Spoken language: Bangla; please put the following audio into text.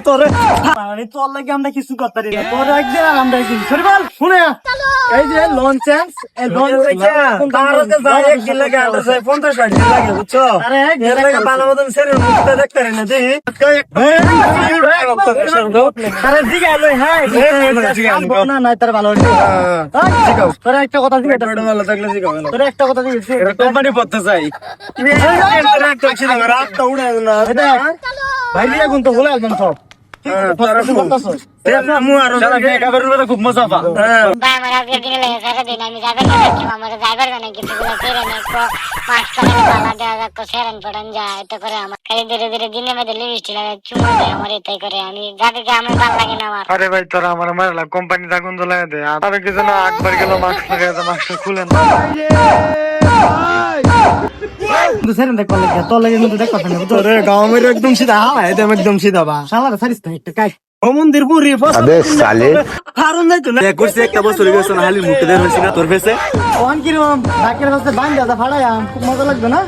তোরে তোর লাগে আমরা কিছু করতে পারি না, তোর একদিন আর আমরা একদিন সরি বল শুনে এই যে লোন চান্স এই লোন একদিন লাগে 50-60 দিন লাগে বুঝছো? আরে এর লাগে ভালো মতন শরীর মুখটা দেখতে পারি না দেখি আরে জিগাইলো হ্যাঁ না না তার ভালো হচ্ছে তোর একটা কথা জিজ্ঞাসা ভালো থাকলে জিগাও তোর একটা কথা জিজ্ঞাসা কোম্পানি পড়তে চাই রাতটা উড়ে না ভাই লিয়া গুণ তো বলে একদম সব খুব মজা পা ভাই আমার আজকে দিনে লেগে সারাদিন আমি যাবেন না আমার ড্রাইভার জানে কিছু গুলো ফেরে নেই মাস্ক করে পালা দেওয়া যাক সেরেন পড়ান যায় এতে করে আমার খালি ধীরে ধীরে দিনের মধ্যে লিপস্টিক লাগে চুমু দেয় আমার এটাই করে আমি যাদেরকে আমার ভালো লাগে না আমার আরে ভাই তোরা আমার মারলা কোম্পানি আগুন জ্বলায় দে আর কিছু না একবার গেল মাস্ক লাগাই মাস্ক খুলেন সেরেন দেখ লাগে তোর লাগে কিন্তু দেখ কথা না তোর গাঁও মেরে একদম সিধা হাওয়া একদম সিধা বা শালা সারিস না একটা কাই ও মন্দির পুরি अबे साले কারণ নাই তো না করছে একটা বছর হয়ে গেছে না হালি মুখে দেন হইছে না তোর ফেসে কোন কি রকম ডাকের কাছে বান্ধ দাদা ফাড়ায়া খুব মজা লাগবে না